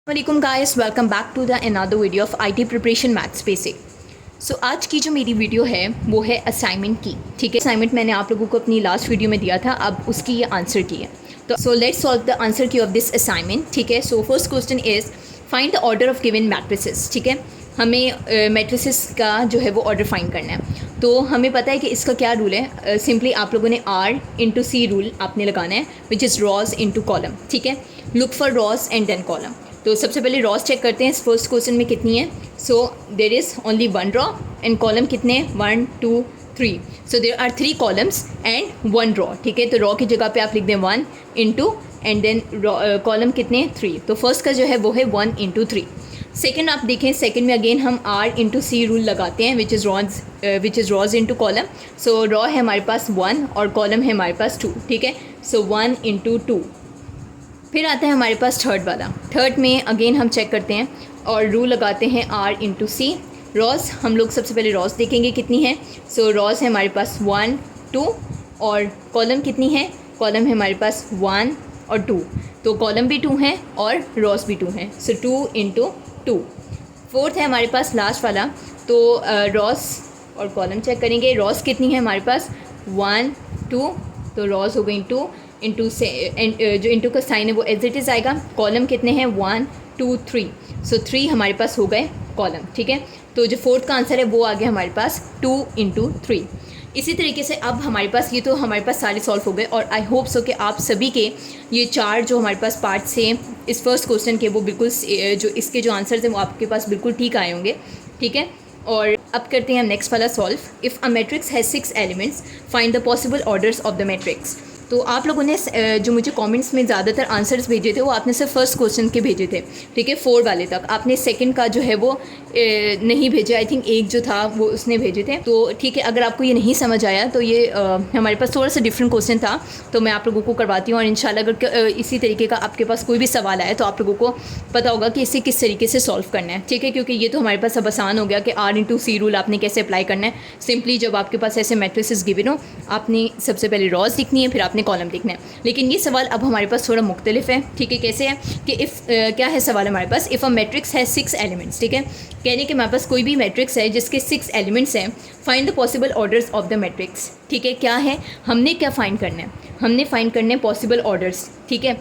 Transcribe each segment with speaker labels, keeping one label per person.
Speaker 1: वालेकुम guys, welcome back to the another video of IT preparation maths basic. So आज की जो मेरी वीडियो है वो है असाइनमेंट की। ठीक है, असाइनमेंट मैंने आप लोगों को अपनी लास्ट वीडियो में दिया था, अब उसकी ये आंसर की है। तो so let's solve the answer की ऑफ दिस असाइनमेंट। ठीक है, so first question is find the order of given matrices. ठीक है, हमें मैट्रिसेस का जो है वो ऑर्डर फाइंड करना है। तो हमें पता है कि इसका क्या रूल है। सिंपली आप लोगों ने R इंटू सी रूल आपने लगाना है, which is rows into column. ठीक है, look for rows and then column. तो सबसे पहले रॉस चेक करते हैं इस फर्स्ट क्वेश्चन में कितनी है। So there is only one row and column कितने, 1 2 3। So there are 3 columns and 1 row. ठीक है, तो रॉ की जगह पे आप लिख दें 1 इंटू एंड देन कॉलम कितने 3। तो फर्स्ट का जो है वो है 1 इंटू 3। सेकेंड आप देखें, सेकेंड में अगेन हम R इंटू सी रूल लगाते हैं, विच is rows into column. So raw है हमारे पास 1 और कॉलम है हमारे पास 2। ठीक है, सो 1 इंटू 2। फिर आता है हमारे पास थर्ड वाला। थर्ड में अगेन हम चेक करते हैं और रूल लगाते हैं R इंटू सी। रॉस हम लोग सबसे पहले रॉस देखेंगे कितनी है। सो रॉस है हमारे पास 1 2 और कॉलम कितनी है, कॉलम है हमारे पास 1 और 2। तो कॉलम भी 2 है और रॉस भी 2 है। सो 2 इंटू 2। फोर्थ है हमारे पास लास्ट वाला। तो रॉस और कॉलम चेक करेंगे। रॉस कितनी है हमारे पास 1 2, तो रॉस हो गई 2 इंटू से जो इंटू का साइन है वो एज इट इज़ आएगा। कॉलम कितने हैं 1 2 3। सो 3 हमारे पास हो गए कॉलम। ठीक है, तो जो फोर्थ का आंसर है वो आ गया हमारे पास 2 इंटू 3। इसी तरीके से अब हमारे पास ये तो हमारे पास सारे सॉल्व हो गए और आई होप सो कि आप सभी के ये 4 जो हमारे पास पार्ट से इस फर्स्ट क्वेश्चन के वो बिल्कुल जो इसके जो आंसर्स हैं वो आपके पास बिल्कुल ठीक आए होंगे। ठीक है, और अब करते हैं हम नेक्स्ट वाला solve. If a matrix has 6 elements find the possible orders of the matrix. तो आप लोगों ने जो मुझे कमेंट्स में ज़्यादातर आंसर्स भेजे थे वो आपने सिर्फ फर्स्ट क्वेश्चन के भेजे थे। ठीक है, 4 वाले तक। आपने सेकंड का जो है वो नहीं भेजे, आई थिंक एक जो था वो उसने भेजे थे। तो ठीक है, अगर आपको ये नहीं समझ आया तो ये हमारे पास थोड़ा सा डिफरेंट क्वेश्चन था, तो मैं आप लोगों को करवाती हूँ। और इंशाल्लाह अगर इसी तरीके का आपके पास कोई भी सवाल आया तो आप लोगों को पता होगा कि इसे किस तरीके से सॉल्व करना है। ठीक है, क्योंकि ये तो हमारे पास अब आसान हो गया कि R इंटू सी रूल आपने कैसे अप्लाई करना है। सिंपली जब आपके पास ऐसे मैट्रिसेस गिवन हो, आपने सबसे पहले रॉज लिखनी है, फिर आपने कॉलम लिखना है। लेकिन ये सवाल अब हमारे पास थोड़ा मुख्तलिफ है। ठीक है, कैसे है कि क्या है सवाल हमारे पास, इफ़ अ मैट्रिक्स है 6 एलिमेंट्स। ठीक है, कहने कि हमारे पास कोई भी मैट्रिक्स है जिसके 6 एलिमेंट्स हैं, find the possible orders of the matrix. ठीक है, क्या है, हमने क्या फाइंड करना है, हमने फाइंड करने हैं पॉसिबल ऑर्डर्स। ठीक है,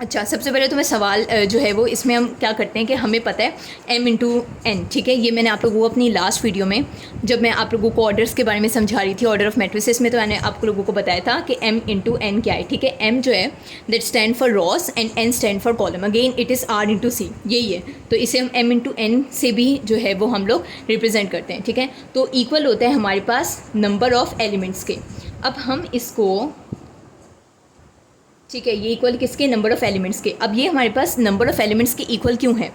Speaker 1: अच्छा सबसे पहले तो मैं सवाल जो है वो इसमें हम क्या करते हैं कि हमें पता है m इंटू एन। ठीक है, ये मैंने आप लोगों को अपनी लास्ट वीडियो में जब मैं आप लोगों को ऑर्डर्स के बारे में समझा रही थी, ऑर्डर ऑफ मैट्रिसेस में, तो मैंने आप लोगों को बताया था कि m इंटू एन क्या है। ठीक है, m जो है that stand for rows and n stand for column. Again it is R into C, यही है। तो इसे हम m इंटू एन से भी जो है वो हम लोग रिप्रेजेंट करते हैं। ठीक है, तो इक्वल होता है हमारे पास नंबर ऑफ़ एलिमेंट्स के। अब हम इसको, ठीक है, ये इक्वल किसके, नंबर ऑफ़ एलिमेंट्स के। अब ये हमारे पास नंबर ऑफ़ एलिमेंट्स के इक्वल क्यों है,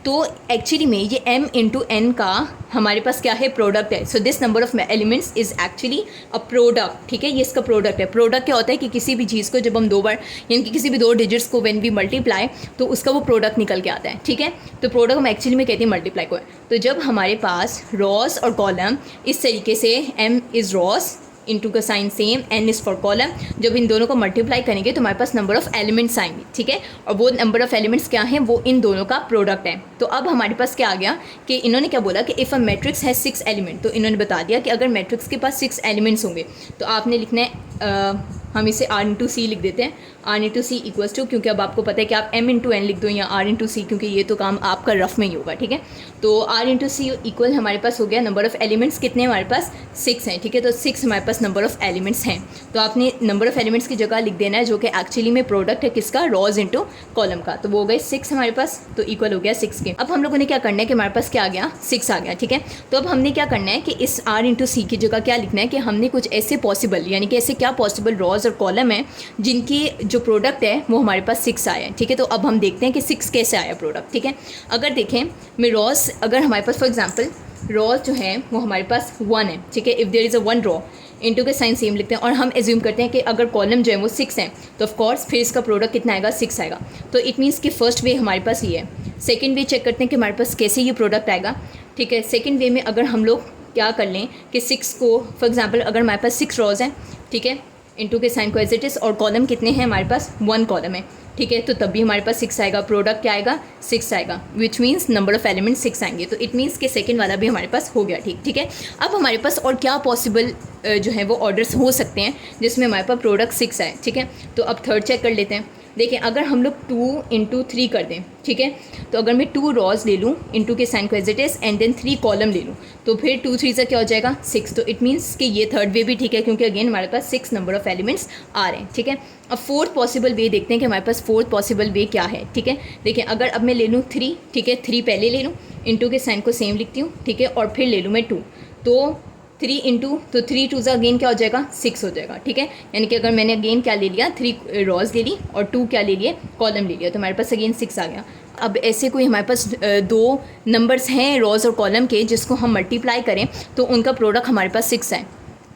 Speaker 1: तो एक्चुअली में ये m इंटू एन का हमारे पास क्या है, प्रोडक्ट है। So this number of elements is actually a product. ठीक है, ये इसका प्रोडक्ट है। प्रोडक्ट क्या होता है कि किसी भी चीज़ को जब हम 2 बार यानी कि किसी भी 2 डिजिट्स को व्हेन वी मल्टीप्लाई तो उसका वो प्रोडक्ट निकल के आता है। ठीक है, तो प्रोडक्ट हम एक्चुअली में कहते हैं मल्टीप्लाई को है। तो जब हमारे पास रॉस और कॉलम इस तरीके से m इज़ रॉस, इंटू का sign same, n is for column, जब इन दोनों को मल्टीप्लाई करेंगे तो हमारे पास नंबर ऑफ़ एलिमेंट्स आएंगे। ठीक है, और वो नंबर ऑफ़ एलिमेंट्स क्या हैं, वो इन दोनों का प्रोडक्ट है। तो अब हमारे पास क्या आ गया कि इन्होंने क्या बोला कि इफ़ अ मैट्रिक्स है 6 एलिमेंट, तो इन्होंने बता दिया कि अगर मैट्रिक्स के पास 6 एलिमेंट्स होंगे तो आपने लिखना है हम इसे R इंटू सी लिख देते हैं। R into C equals to, क्योंकि अब आपको पता है कि आप m इंटू एन लिख दो या R इंटू सी, क्योंकि ये तो काम आपका रफ में ही होगा। ठीक है, तो R इंटू सी इक्वल हमारे पास हो गया नंबर ऑफ़ एलिमेंट्स कितने हमारे पास 6 हैं। ठीक है, तो 6 हमारे पास नंबर ऑफ़ एलिमेंट्स हैं। तो आपने नंबर ऑफ़ एलिमेंट्स की जगह लिख देना है जो कि एक्चुअली में प्रोडक्ट है किसका, रॉज इंटू कॉलम का। तो वो हो गए 6 हमारे पास, तो इक्वल हो गया 6 के। अब हम लोगों ने क्या करना है कि हमारे पास क्या आ गया, 6 आ गया। ठीक है, तो अब हमने क्या करना है कि इस R इंटू सी की जगह क्या लिखना है कि हमने कुछ ऐसे पॉसिबल यानी कि ऐसे क्या पॉसिबल रॉज और कॉलम है जिनकी जो प्रोडक्ट है वो हमारे पास 6 आया है। ठीक है, तो अब हम देखते हैं कि 6 कैसे आया प्रोडक्ट। ठीक है, अगर देखें मैं रॉस, अगर हमारे पास फॉर एग्जांपल रॉस जो है वो हमारे पास 1 है। ठीक है, if there is a 1 row, into के साइन सेम लिखते हैं और हम एज्यूम करते हैं कि अगर कॉलम जो है वो 6 है तो ऑफ कोर्स फिर इसका प्रोडक्ट कितना आएगा, 6 आएगा। तो इट मीन्स कि फर्स्ट वे हमारे पास ये है। सेकेंड वे चेक करते हैं कि हमारे पास कैसे ये प्रोडक्ट आएगा। ठीक है, सेकेंड वे में अगर हम लोग क्या कर लें कि 6 को फॉर एग्जाम्पल अगर हमारे पास 6 रॉज हैं, ठीक है, इंटू के साइन को एज इट इज़, और कॉलम कितने हैं हमारे पास, 1 कॉलम है। ठीक है, तो तब भी हमारे पास 6 आएगा, प्रोडक्ट क्या आएगा 6 आएगा, which means number of element 6 आएंगे, तो इट मीन्स कि सेकंड वाला भी हमारे पास हो गया। ठीक है। अब हमारे पास और क्या पॉसिबल जो है वो ऑर्डर्स हो सकते हैं जिसमें हमारे पास प्रोडक्ट 6 आए। ठीक है, तो अब थर्ड चेक कर लेते हैं। देखिए अगर हम लोग 2 × 3 कर दें, ठीक है, तो अगर मैं 2 रॉज ले लूँ इंटू के साइन को as it is and then 3 column ले लूँ, तो फिर 2 3 से क्या हो जाएगा 6, तो इट मीन्स कि ये थर्ड वे भी ठीक है क्योंकि अगेन हमारे पास 6 नंबर ऑफ एलिमेंट्स आ रहे हैं। ठीक है, अब फोर्थ पॉसिबल वे देखते हैं कि हमारे पास फोर्थ पॉसिबल वे क्या है। ठीक है, देखिए अगर अब मैं ले लूँ 3, ठीक है, 3 पहले ले लूँ, इंटू के साइन को सेम लिखती हूँ, ठीक है, और फिर ले लूँ मैं 2, तो 3 इंटू, तो 3 2 अगेन क्या हो जाएगा 6 हो जाएगा। ठीक है, यानी कि अगर मैंने अगेन क्या ले लिया 3 रॉज ले ली और 2 क्या ले लिए कॉलम ले लिया, तो हमारे पास अगेन 6 आ गया। अब ऐसे कोई हमारे पास 2 नंबर्स हैं रॉज और कॉलम के जिसको हम मल्टीप्लाई करें तो उनका प्रोडक्ट हमारे पास 6 है,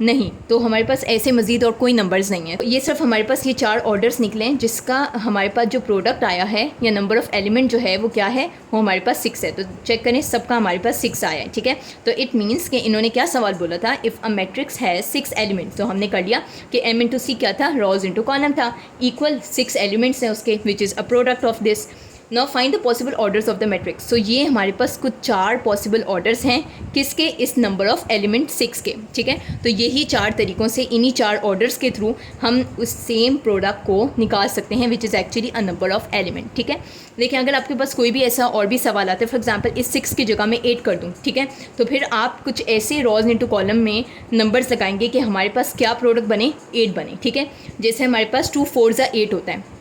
Speaker 1: नहीं, तो हमारे पास ऐसे मज़ीद और कोई नंबर्स नहीं है। ये सिर्फ हमारे पास ये 4 ऑर्डर्स निकले हैं जिसका हमारे पास जो प्रोडक्ट आया है या नंबर ऑफ़ एलिमेंट जो है वो क्या है, वो हमारे पास 6 है। तो चेक करें सबका हमारे पास 6 आया है। ठीक है, तो इट मीन्स कि इन्होंने क्या सवाल बोला था, इफ़ अ मैट्रिक्स है 6 एलिमेंट्स, तो हमने कर लिया कि m × c क्या था, रॉज इंटू कॉलम था, इक्वल 6 एलिमेंट्स हैं उसके, which is a product of this. Now find the possible orders of the matrix. So ये हमारे पास कुछ 4 पॉसिबल ऑर्डर्स हैं किसके, इस नंबर ऑफ एलिमेंट 6 के। ठीक है, तो यही 4 तरीक़ों से, इन्हीं 4 ऑर्डर्स के थ्रू हम उस सेम प्रोडक्ट को निकाल सकते हैं which is actually a number of element. ठीक है, लेकिन अगर आपके पास कोई भी ऐसा और भी सवाल आता है, फॉर एग्जाम्पल इस 6 की जगह मैं 8 कर दूँ, ठीक है, तो फिर आप कुछ ऐसे रॉज इंटू कॉलम में नंबर्स लगाएंगे कि हमारे पास क्या प्रोडक्ट बने, 8 बने। ठीक है, जैसे हमारे पास 2 4 8 होता है,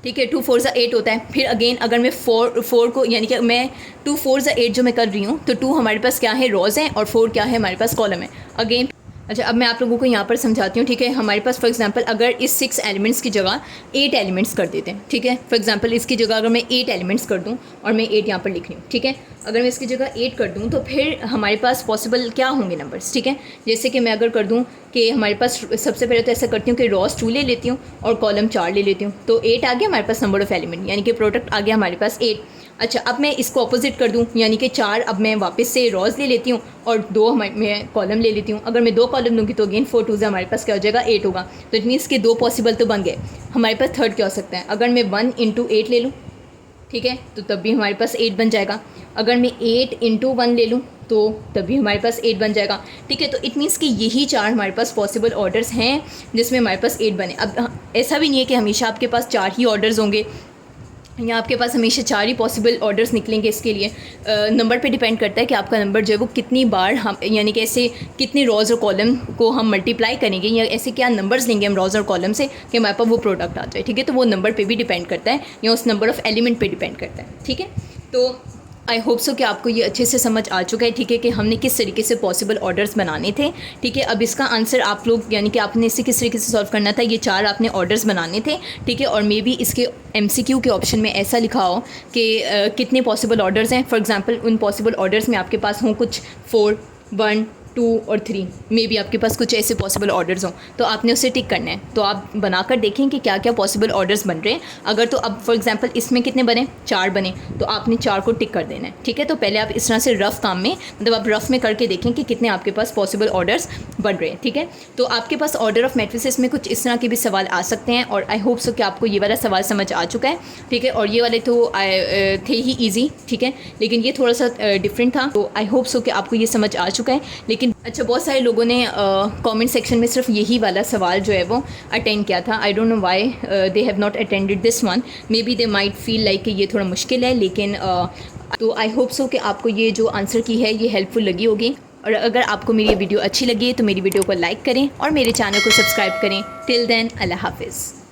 Speaker 1: ठीक है, 2 4 8 होता है। फिर अगेन अगर मैं 4 को, यानी कि मैं 2 4 8 जो मैं कर रही हूँ, तो 2 हमारे पास क्या है, रॉज हैं, और 4 क्या है हमारे पास, कॉलम है। अगेन अच्छा, अब मैं आप लोगों को यहाँ पर समझाती हूँ। ठीक है, हमारे पास फॉर एग्जांपल अगर इस 6 एलिमेंट्स की जगह 8 एलिमेंट्स कर देते हैं, ठीक है, फॉर एग्जांपल इसकी जगह अगर मैं 8 एलिमेंट्स कर दूँ और मैं 8 यहाँ पर लिख रही हूँ, ठीक है, अगर मैं इसकी जगह 8 कर दूँ तो फिर हमारे पास पॉसिबल क्या होंगे नंबर्स। ठीक है, जैसे कि मैं अगर कर दूँ कि हमारे पास सबसे पहले तो ऐसा करती हूँ कि रॉस 2 ले लेती हूँ और कॉलम 4 ले लेती हूँ, तो 8 आ गया हमारे पास नंबर ऑफ़ एलिमेंट, यानी कि प्रोडक्ट आ गया हमारे पास 8। अच्छा, अब मैं इसको अपोजिट कर दूँ, यानी कि 4 अब मैं वापस से रॉज ले लेती हूँ और 2 मैं कॉलम ले लेती हूँ। अगर मैं 2 कॉलम लूँगी तो अगेन 4 2 हमारे पास क्या हो जाएगा, 8 होगा। तो इट मीन्स कि 2 पॉसिबल तो बन गए। हमारे पास थर्ड क्या हो सकता है, अगर मैं 1 × 8 ले लूँ, ठीक है, तो तब भी हमारे पास 8 बन जाएगा। अगर मैं 8 × 1 ले लूँ तो तभी हमारे पास 8 बन जाएगा। ठीक है, तो इट मीन्स कि यही 4 हमारे पास पॉसिबल ऑर्डर्स हैं जिसमें हमारे पास 8 बने। अब ऐसा भी नहीं है कि हमेशा आपके पास 4 ही ऑर्डर्स होंगे या आपके पास हमेशा 4 ही पॉसिबल ऑर्डर्स निकलेंगे। इसके लिए नंबर पे डिपेंड करता है कि आपका नंबर जो है वो कितनी बार हम, यानी कि ऐसे कितनी रॉज और कॉलम को हम मल्टीप्लाई करेंगे या ऐसे क्या नंबर्स लेंगे हम रॉज और कॉलम से कि हमारे पास वो प्रोडक्ट आ जाए। ठीक है, तो वो नंबर पे भी डिपेंड करता है या उस नंबर ऑफ़ एलिमेंट पे डिपेंड करता है। ठीक है, तो आई होप सो कि आपको ये अच्छे से समझ आ चुका है। ठीक है, कि हमने किस तरीके से पॉसिबल ऑर्डर्स बनाने थे। ठीक है, अब इसका आंसर आप लोग, यानी कि आपने इसे किस तरीके से सॉल्व करना था, ये 4 आपने ऑर्डर्स बनाने थे। ठीक है, और मे बी इसके MCQ के ऑप्शन में ऐसा लिखा हो कि कितने पॉसिबल ऑर्डर्स हैं। फॉर एग्जांपल उन पॉसिबल ऑर्डर्स में आपके पास हों कुछ 4 1 2 और 3, मे बी आपके पास कुछ ऐसे पॉसिबल ऑर्डर्स हों, तो आपने उसे टिक करना है। तो आप बनाकर देखें कि क्या क्या पॉसिबल ऑर्डर्स बन रहे हैं। अगर तो अब फॉर एग्जांपल इसमें कितने बने, 4 बने, तो आपने 4 को टिक कर देना है। ठीक है, तो पहले आप इस तरह से रफ़ काम में, मतलब आप रफ़ में करके देखें कि कितने आपके पास पॉसिबल ऑर्डर्स बन रहे हैं। ठीक है, तो आपके पास ऑर्डर ऑफ मैट्रिसेस में कुछ इस तरह के भी सवाल आ सकते हैं, और आई होप सो कि आपको ये वाला सवाल समझ आ चुका है। ठीक है, और ये वाले तो थे ही ईजी, ठीक है, लेकिन ये थोड़ा सा डिफरेंट था। तो आई होप सो कि आपको ये समझ आ चुका है। लेकिन अच्छा, बहुत सारे लोगों ने कमेंट सेक्शन में सिर्फ यही वाला सवाल जो है वो अटेंड किया था। I don't know why they have not attended this one, may be they might feel like कि ये थोड़ा मुश्किल है, लेकिन तो आई होप सो कि आपको ये जो आंसर की है ये हेल्पफुल लगी होगी। और अगर आपको मेरी वीडियो अच्छी लगी तो मेरी वीडियो को लाइक करें और मेरे चैनल को सब्सक्राइब करें। टिल देन, अल्लाह हाफिज़।